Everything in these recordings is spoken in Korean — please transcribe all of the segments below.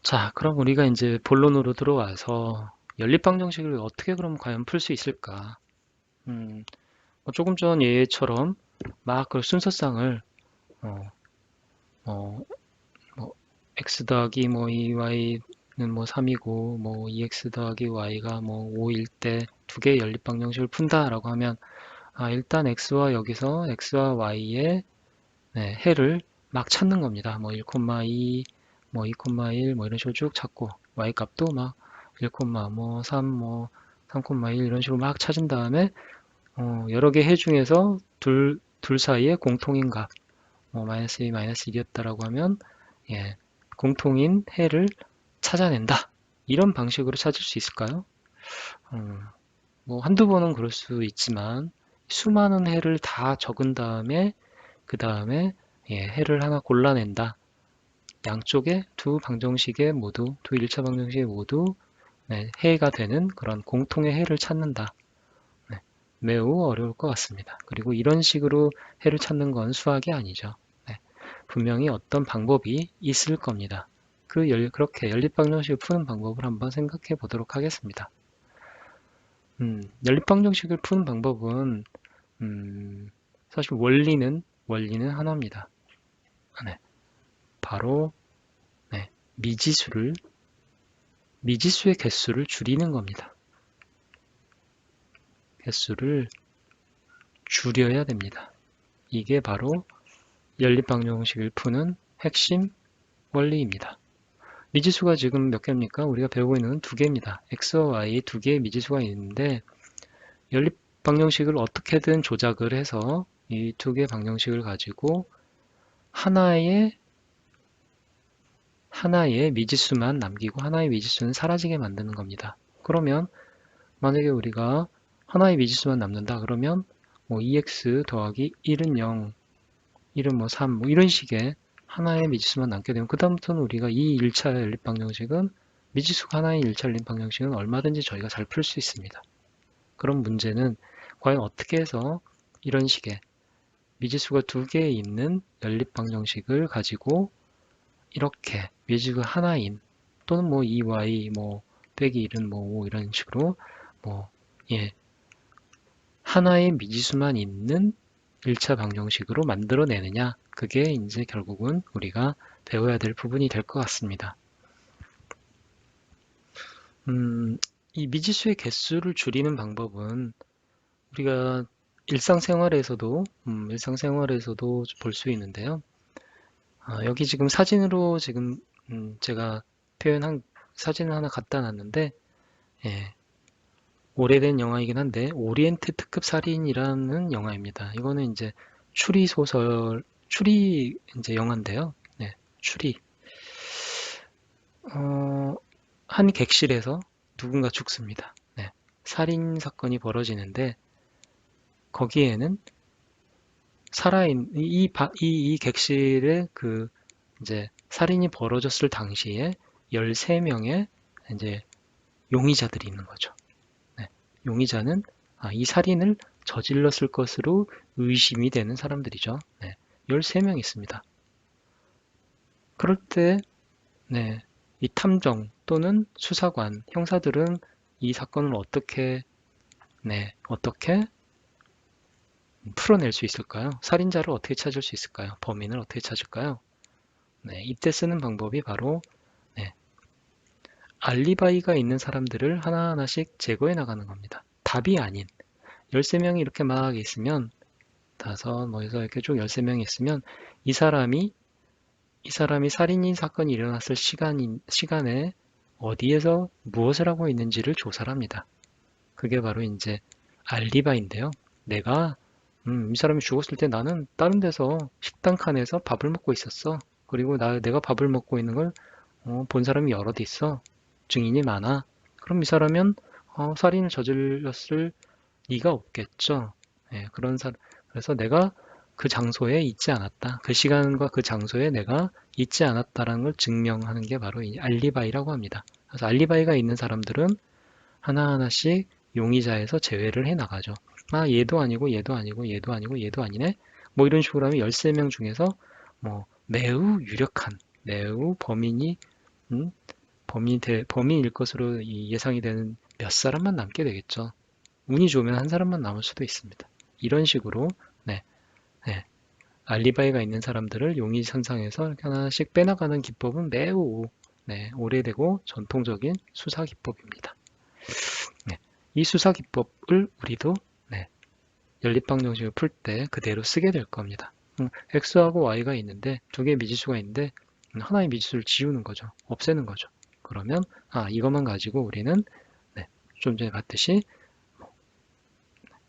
자, 그럼 우리가 이제 본론으로 들어와서 연립방정식을 어떻게 그럼 과연 풀 수 있을까? 음, 조금 전 예처럼 막 그 순서상을 어, 어, 뭐 x 더하기 뭐 2y는 뭐 3이고 뭐 2x 더하기 y가 뭐 5일 때 두 개의 연립방정식을 푼다라고 하면 일단 x와 여기서 x와 y의 해를 막 찾는 겁니다. 뭐 1,2, 뭐 2,1, 뭐 이런 식으로 쭉 찾고 y 값도 막 1, 뭐 3, 뭐 3,1 이런 식으로 막 찾은 다음에 여러 개 해 중에서 둘 사이의 공통인 값, 뭐 마이너스 2, 마이너스 1이었다라고 하면 예, 공통인 해를 찾아낸다. 이런 방식으로 찾을 수 있을까요? 뭐 한두 번은 그럴 수 있지만 수많은 해를 다 적은 다음에 그 다음에 해를 하나 골라낸다. 양쪽에 두 방정식에 모두, 두 1차 방정식에 모두 해가 되는 그런 공통의 해를 찾는다. 네, 매우 어려울 것 같습니다. 그리고 이런 식으로 해를 찾는 건 수학이 아니죠. 네, 분명히 어떤 방법이 있을 겁니다. 그렇게 연립방정식을 푸는 방법을 한번 생각해 보도록 하겠습니다. 연립방정식을 푸는 방법은 사실 원리는 하나입니다. 네, 바로 미지수를 미지수의 개수를 줄이는 겁니다. 개수를 줄여야 됩니다. 이게 바로 연립방정식을 푸는 핵심 원리입니다. 미지수가 지금 몇 개입니까? 우리가 배우고 있는 건 두 개입니다. x와 y 두 개의 미지수가 있는데 연립방정식을 어떻게든 조작을 해서 이 두 개의 방정식을 가지고 하나의 미지수만 남기고 하나의 미지수는 사라지게 만드는 겁니다. 그러면 만약에 우리가 하나의 미지수만 남는다 그러면 뭐 2x 더하기 1은 0, 1은 뭐 3, 뭐 이런 식의 하나의 미지수만 남게 되면 그다음부터는 우리가 이 1차 연립방정식은 미지수가 하나의 1차 연립방정식은 얼마든지 저희가 잘 풀 수 있습니다. 그런 문제는 과연 어떻게 해서 이런 식의 미지수가 두 개 있는 연립방정식을 가지고 이렇게 미지수가 하나인 또는 뭐 2y 뭐 빼기 1은 뭐 5 이런 식으로 뭐 예, 하나의 미지수만 있는 1차 방정식으로 만들어내느냐 그게 이제 결국은 우리가 배워야 될 부분이 될 것 같습니다. 이 미지수의 개수를 줄이는 방법은 우리가 일상생활에서도 볼 수 있는데요. 여기 지금 사진으로 지금 제가 표현한 사진을 하나 갖다 놨는데 예, 오래된 영화이긴 한데 오리엔트 특급 살인이라는 영화입니다. 이거는 이제 추리 이제 영화인데요. 네, 추리. 어, 한 객실에서 누군가 죽습니다. 네, 살인 사건이 벌어지는데 거기에는 살아있는 이 객실에 그 이제 살인이 벌어졌을 당시에 13명의 이제 용의자들이 있는 거죠. 네, 용의자는 이 살인을 저질렀을 것으로 의심이 되는 사람들이죠. 네, 13명 있습니다. 그럴 때 네, 이 탐정 또는 수사관, 형사들은 이 사건을 어떻게 풀어낼 수 있을까요? 살인자를 어떻게 찾을 수 있을까요? 범인을 어떻게 찾을까요? 네, 이때 쓰는 방법이 바로 네, 알리바이가 있는 사람들을 하나하나씩 제거해 나가는 겁니다. 답이 아닌 13명이 이렇게 막 있으면 다섯 뭐 해서 이렇게 쭉 13명이 있으면 이 사람이 살인인 사건이 일어났을 시간에 어디에서 무엇을 하고 있는지를 조사를 합니다. 그게 바로 이제 알리바인데요. 내가 이 사람이 죽었을 때 나는 다른 데서 식당 칸에서 밥을 먹고 있었어. 그리고 내가 밥을 먹고 있는 걸 본 사람이 여럿 있어. 증인이 많아. 그럼 이 사람은 살인을 저질렀을 리가 없겠죠. 예, 그래서 내가 그 장소에 있지 않았다. 그 시간과 그 장소에 내가 있지 않았다라는 걸 증명하는 게 바로 이 알리바이라고 합니다. 그래서 알리바이가 있는 사람들은 하나하나씩 용의자에서 제외를 해 나가죠. 얘도 아니고 얘도 아니고 얘도 아니고 얘도 아니네. 뭐 이런 식으로 하면 13명 중에서 뭐 매우 유력한, 매우 범인이 음, 범위일 것으로 예상이 되는 몇 사람만 남게 되겠죠. 운이 좋으면 한 사람만 남을 수도 있습니다. 이런 식으로 네, 네, 알리바이가 있는 사람들을 용의선상에서 이렇게 하나씩 빼나가는 기법은 매우 네, 오래되고 전통적인 수사 기법입니다. 네, 이 수사 기법을 우리도 네, 연립방 정식을 풀 때 그대로 쓰게 될 겁니다. x하고 y가 있는데 두 개의 미지수가 있는데 하나의 미지수를 지우는 거죠. 없애는 거죠. 그러면 이것만 가지고 우리는 네, 좀 전에 봤듯이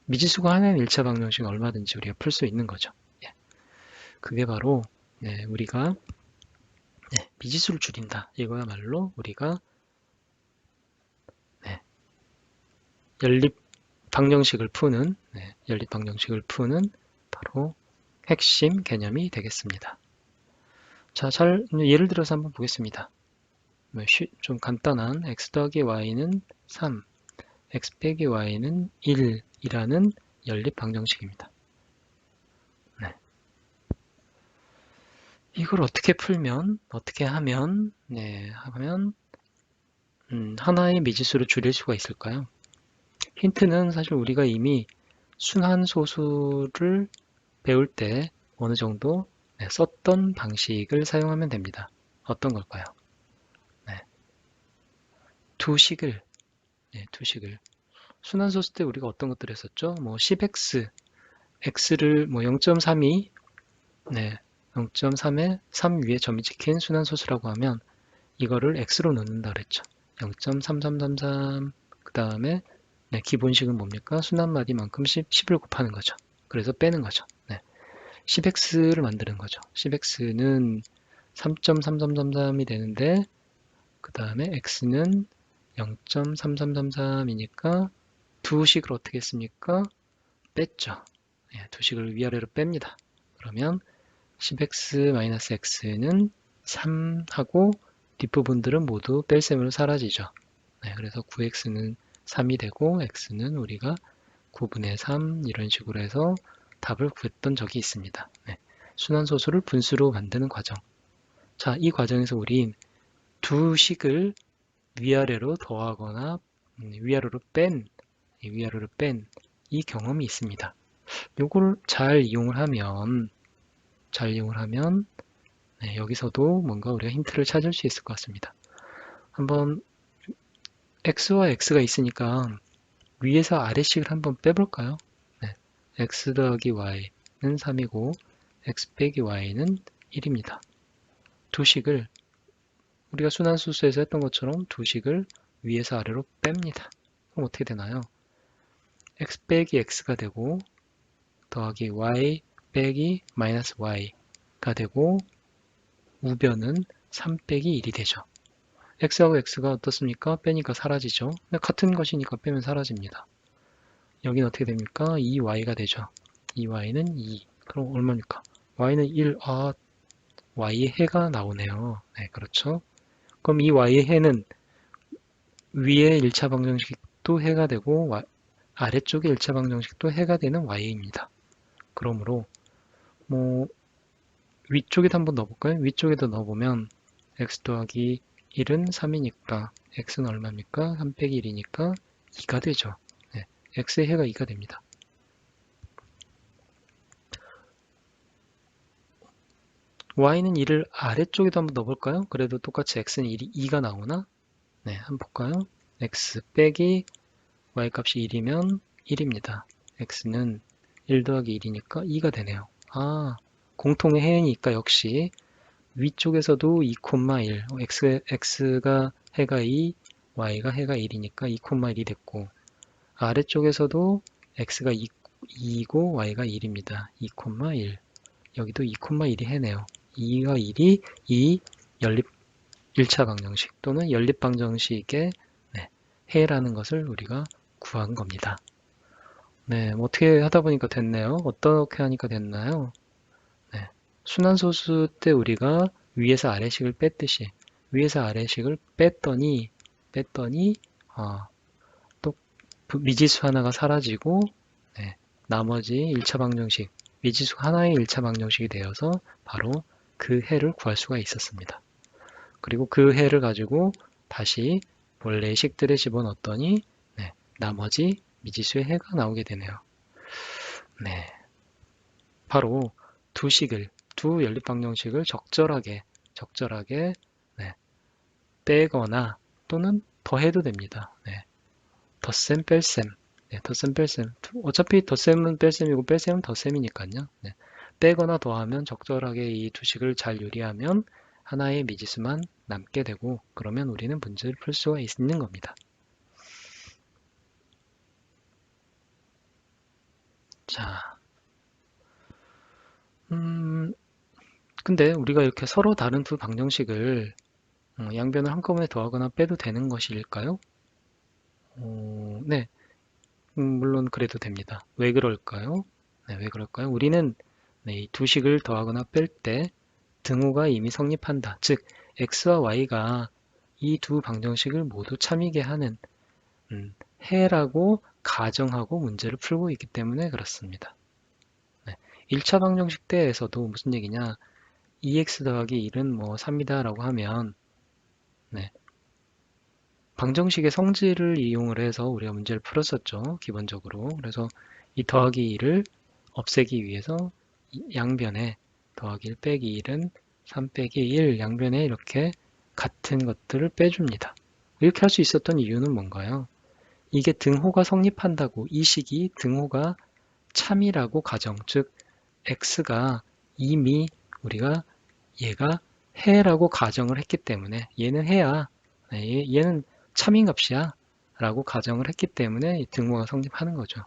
미지수가 하나의 1차 방정식 얼마든지 우리가 풀 수 있는 거죠. 예. 그게 바로 네, 우리가 네, 미지수를 줄인다. 이거야말로 우리가 네, 연립 방정식을 푸는 연립 방정식을 푸는 바로 핵심 개념이 되겠습니다. 자, 예를 들어서 한번 보겠습니다. 좀 간단한 x 더하기 y는 3, x 빼기 y는 1이라는 연립 방정식입니다. 네. 이걸 어떻게 하면 하나의 미지수를 줄일 수가 있을까요? 힌트는 사실 우리가 이미 순환소수를 배울 때 어느 정도 썼던 방식을 사용하면 됩니다. 어떤 걸까요? 네. 두식을 순환소수 때 우리가 어떤 것들을 했었죠? 10x, x를 0.32, 0.3에 3 위에 점이 찍힌 순환소수라고 하면 이거를 x로 넣는다 그랬죠. 0.3333, 그 다음에 기본식은 뭡니까? 순환마디만큼 10을 곱하는 거죠. 그래서 빼는 거죠. 10x를 만드는 거죠. 10x는 3.3333이 되는데 그 다음에 x는 0.3333이니까 두 식을 어떻게 했습니까? 뺐죠. 두 식을 위아래로 뺍니다. 그러면 10x-x는 3하고 뒷부분들은 모두 뺄셈으로 사라지죠. 그래서 9x는 3이 되고 x는 우리가 9분의 3 이런 식으로 해서 답을 구했던 적이 있습니다. 순환소수를 분수로 만드는 과정. 자, 이 과정에서 우린 두 식을 위아래로 더하거나 위아래로 뺀 이 경험이 있습니다. 요걸 잘 이용을 하면 여기서도 뭔가 우리가 힌트를 찾을 수 있을 것 같습니다. 한번 x와 x가 있으니까 위에서 아래식을 한번 빼볼까요? x 더하기 y는 3이고 x 빼기 y는 1입니다. 두 식을 우리가 순환소수에서 했던 것처럼 두 식을 위에서 아래로 뺍니다. 그럼 어떻게 되나요? x 빼기 x가 되고 더하기 y 빼기 마이너스 y가 되고 우변은 3 빼기 1이 되죠. x하고 x가 어떻습니까? 빼니까 사라지죠. 같은 것이니까 빼면 사라집니다. 여기는 어떻게 됩니까? 2y가 되죠. 2y는 2. 그럼 얼마입니까? y는 1. y의 해가 나오네요. 그렇죠. 그럼 이 y의 해는 위에 1차 방정식도 해가 되고 아래쪽에 1차 방정식도 해가 되는 y입니다. 그러므로 위쪽에도 한번 넣어볼까요? 위쪽에도 넣어보면 x 더하기 1은 3이니까 x는 얼마입니까? 3 빼기 1이니까 2가 되죠. x의 해가 2가 됩니다. y는 2를 아래쪽에도 한번 넣어볼까요? 그래도 똑같이 x는 2가 나오나? 한번 볼까요? x 빼기 y 값이 1이면 1입니다. x는 1 더하기 1이니까 2가 되네요. 공통의 해이니까 역시 위쪽에서도 2,1, x가 해가 2, y가 해가 1이니까 2,1이 됐고 아래쪽에서도 x가 2이고 y가 1입니다. 2,1. 여기도 2,1이 해네요. 2와 1이 이 연립 1차 방정식 또는 연립 방정식의 해라는 것을 우리가 구한 겁니다. 어떻게 하다 보니까 됐네요. 어떻게 하니까 됐나요? 순환소수 때 우리가 위에서 아래식을 뺐듯이 위에서 아래식을 뺐더니 또 미지수 하나가 사라지고 나머지 1차 방정식 미지수 하나의 1차 방정식이 되어서 바로 그 해를 구할 수가 있었습니다. 그리고 그 해를 가지고 다시 원래의 식들을 집어넣었더니 네, 나머지 미지수의 해가 나오게 되네요. 네, 바로 두 연립방정식을 적절하게 네, 빼거나 또는 더해도 됩니다. 네, 덧셈, 뺄셈. 네, 덧셈, 뺄셈. 어차피 덧셈은 뺄셈이고 뺄셈은 덧셈이니까요. 네, 빼거나 더하면 적절하게 이 두 식을 잘 요리하면 하나의 미지수만 남게 되고 그러면 우리는 문제를 풀 수가 있는 겁니다. 자, 근데 우리가 이렇게 서로 다른 두 방정식을 양변을 한꺼번에 더하거나 빼도 되는 것일까요? 네, 물론 그래도 됩니다. 왜 그럴까요? 네, 왜 그럴까요? 우리는 네, 이 두 식을 더하거나 뺄 때 등호가 이미 성립한다. 즉, x와 y가 이 두 방정식을 모두 참이게 하는 해라고 가정하고 문제를 풀고 있기 때문에 그렇습니다. 네, 1차 방정식 때에서도 무슨 얘기냐? 2x 더하기 1은 뭐 3이다 라고 하면 네, 방정식의 성질을 이용을 해서 우리가 문제를 풀었었죠. 기본적으로. 그래서 이 더하기 1을 없애기 위해서 양변에 더하기 1 빼기 1은 3 빼기 1 양변에 이렇게 같은 것들을 빼줍니다. 이렇게 할 수 있었던 이유는 뭔가요? 이게 등호가 성립한다고 이 식이 등호가 참이라고 가정, 즉 x가 이미 우리가 얘가 해라고 가정을 했기 때문에 얘는 해야, 얘는 참인 값이야 라고 가정을 했기 때문에 이 등호가 성립하는 거죠.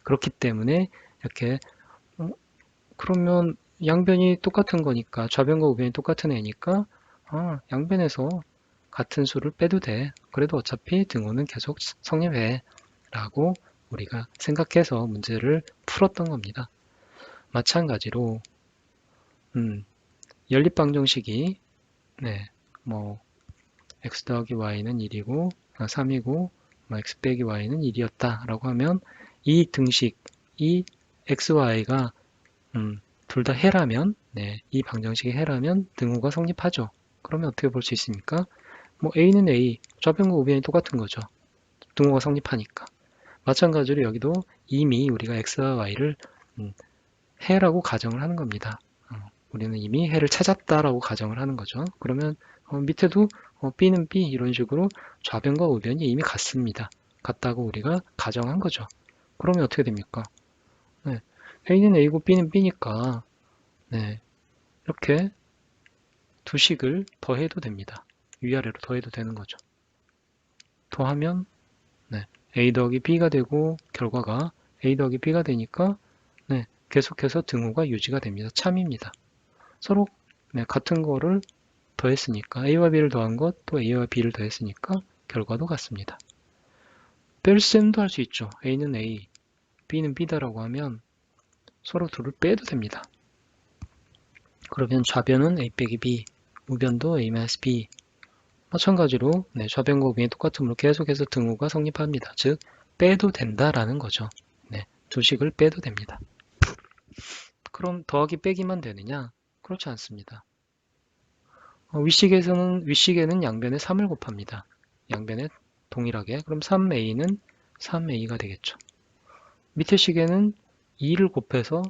그렇기 때문에 이렇게 그러면 양변이 똑같은 거니까 좌변과 우변이 똑같은 애니까 양변에서 같은 수를 빼도 돼. 그래도 어차피 등호는 계속 성립해 라고 우리가 생각해서 문제를 풀었던 겁니다. 마찬가지로 연립방정식이 네, 뭐 x 더하기 y는 1이고 3이고 x 빼기 y는 1이었다 라고 하면 이 등식, 이 x와 y가 둘 다 해라면 네, 이 방정식이 해라면 등호가 성립하죠. 그러면 어떻게 볼 수 있습니까? 뭐 a는 a, 좌변과 우변이 똑같은 거죠. 등호가 성립하니까. 마찬가지로 여기도 이미 우리가 x와 y를 해라고 가정을 하는 겁니다. 우리는 이미 해를 찾았다라고 가정을 하는 거죠. 그러면 밑에도 b는 b 이런 식으로 좌변과 우변이 이미 같습니다. 같다고 우리가 가정한 거죠. 그러면 어떻게 됩니까? 네, a는 a고 b는 b니까 네, 이렇게 두 식을 더해도 됩니다. 위아래로 더해도 되는 거죠. 더하면 네, a 더하기 b가 되고 결과가 a 더하기 b가 되니까 네, 계속해서 등호가 유지가 됩니다. 참입니다. 서로 네, 같은 거를 더했으니까 a와 b를 더한 것 또 a와 b를 더했으니까 결과도 같습니다. 뺄셈도 할 수 있죠. a는 a, b는 b다라고 하면 서로 둘을 빼도 됩니다. 그러면 좌변은 a 빼기 b, 우변도 a-b. 마찬가지로 네, 좌변과 우변이 똑같으므로 계속해서 등호가 성립합니다. 즉 빼도 된다라는 거죠. 네, 두 식을 빼도 됩니다. 그럼 더하기 빼기만 되느냐? 그렇지 않습니다. 윗식에는 양변에 3을 곱합니다. 양변에 동일하게. 그럼 3a는 3a가 되겠죠. 밑에 식에는 2를 곱해서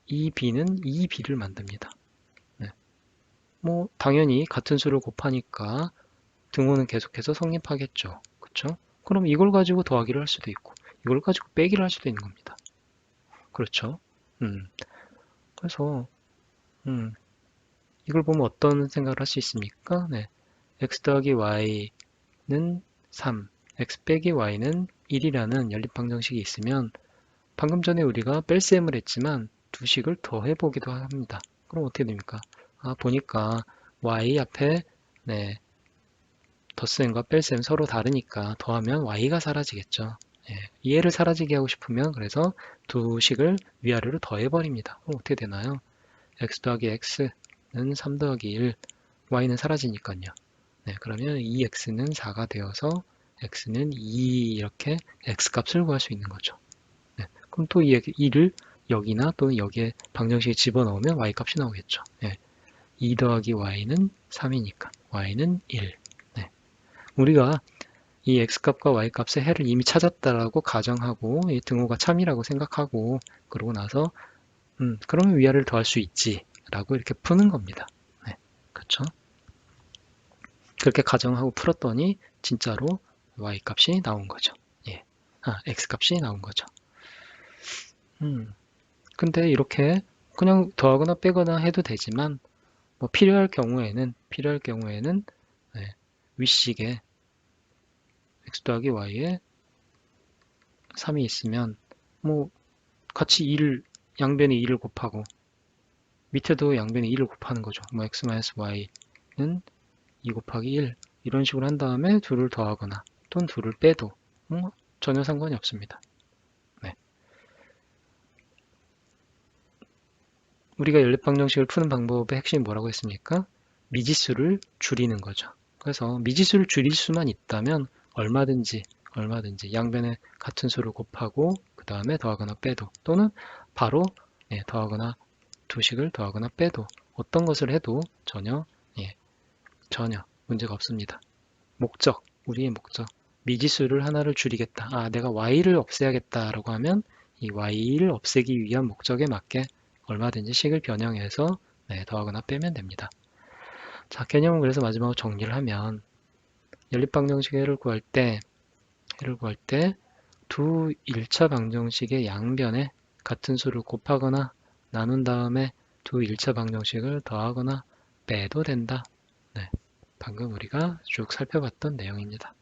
2b는 2b를 만듭니다. 네. 뭐 당연히 같은 수를 곱하니까 등호는 계속해서 성립하겠죠. 그렇죠? 그럼 이걸 가지고 더하기를 할 수도 있고 이걸 가지고 빼기를 할 수도 있는 겁니다. 그렇죠? 그래서 이걸 보면 어떤 생각을 할 수 있습니까? 네. x 더하기 y는 3, x 빼기 y는 1이라는 연립방정식이 있으면 방금 전에 우리가 뺄셈을 했지만 두 식을 더해보기도 합니다. 그럼 어떻게 됩니까? 보니까 y 앞에 네, 덧셈과 뺄셈 서로 다르니까 더하면 y가 사라지겠죠. 이 애를 사라지게 하고 싶으면 그래서 두 식을 위아래로 더해버립니다. 그럼 어떻게 되나요? x 더하기 x는 3 더하기 1, y는 사라지니까요. 네, 그러면 2x는 4가 되어서 x는 2 이렇게 x값을 구할 수 있는 거죠. 네, 그럼 또 이 2를 여기나 또는 여기에 방정식에 집어넣으면 y값이 나오겠죠. 네, 2 더하기 y는 3이니까 y는 1. 우리가 이 x값과 y값의 해를 이미 찾았다라고 가정하고 이 등호가 참이라고 생각하고 그러고 나서 그러면 위아래를 더할 수 있지 라고 이렇게 푸는 겁니다. 네, 그렇죠? 그렇게 가정하고 풀었더니 진짜로 y값이 나온 거죠. 예. x값이 나온 거죠. 근데 이렇게 그냥 더하거나 빼거나 해도 되지만 뭐 필요할 경우에는 네, 윗식에 x 더하기 y에 3이 있으면 뭐 같이 2를 양변에 2를 곱하고 밑에도 양변에 2를 곱하는 거죠. 뭐 x-y는 2 곱하기 1 이런 식으로 한 다음에 둘을 더하거나 또는 둘을 빼도 전혀 상관이 없습니다. 네. 우리가 연립방정식을 푸는 방법의 핵심이 뭐라고 했습니까? 미지수를 줄이는 거죠. 그래서 미지수를 줄일 수만 있다면 얼마든지 양변에 같은 수를 곱하고 그 다음에 더하거나 빼도 또는 바로 더하거나 두 식을 더하거나 빼도 어떤 것을 해도 전혀 문제가 없습니다. 우리의 목적 미지수를 하나를 줄이겠다. 내가 y를 없애야겠다라고 하면 이 y를 없애기 위한 목적에 맞게 얼마든지 식을 변형해서 더하거나 빼면 됩니다. 자, 개념은 그래서 마지막으로 정리를 하면 연립방정식의 해를 구할 때 두 1차 방정식의 양변에 같은 수를 곱하거나 나눈 다음에 두 1차 방정식을 더하거나 빼도 된다. 네, 방금 우리가 쭉 살펴봤던 내용입니다.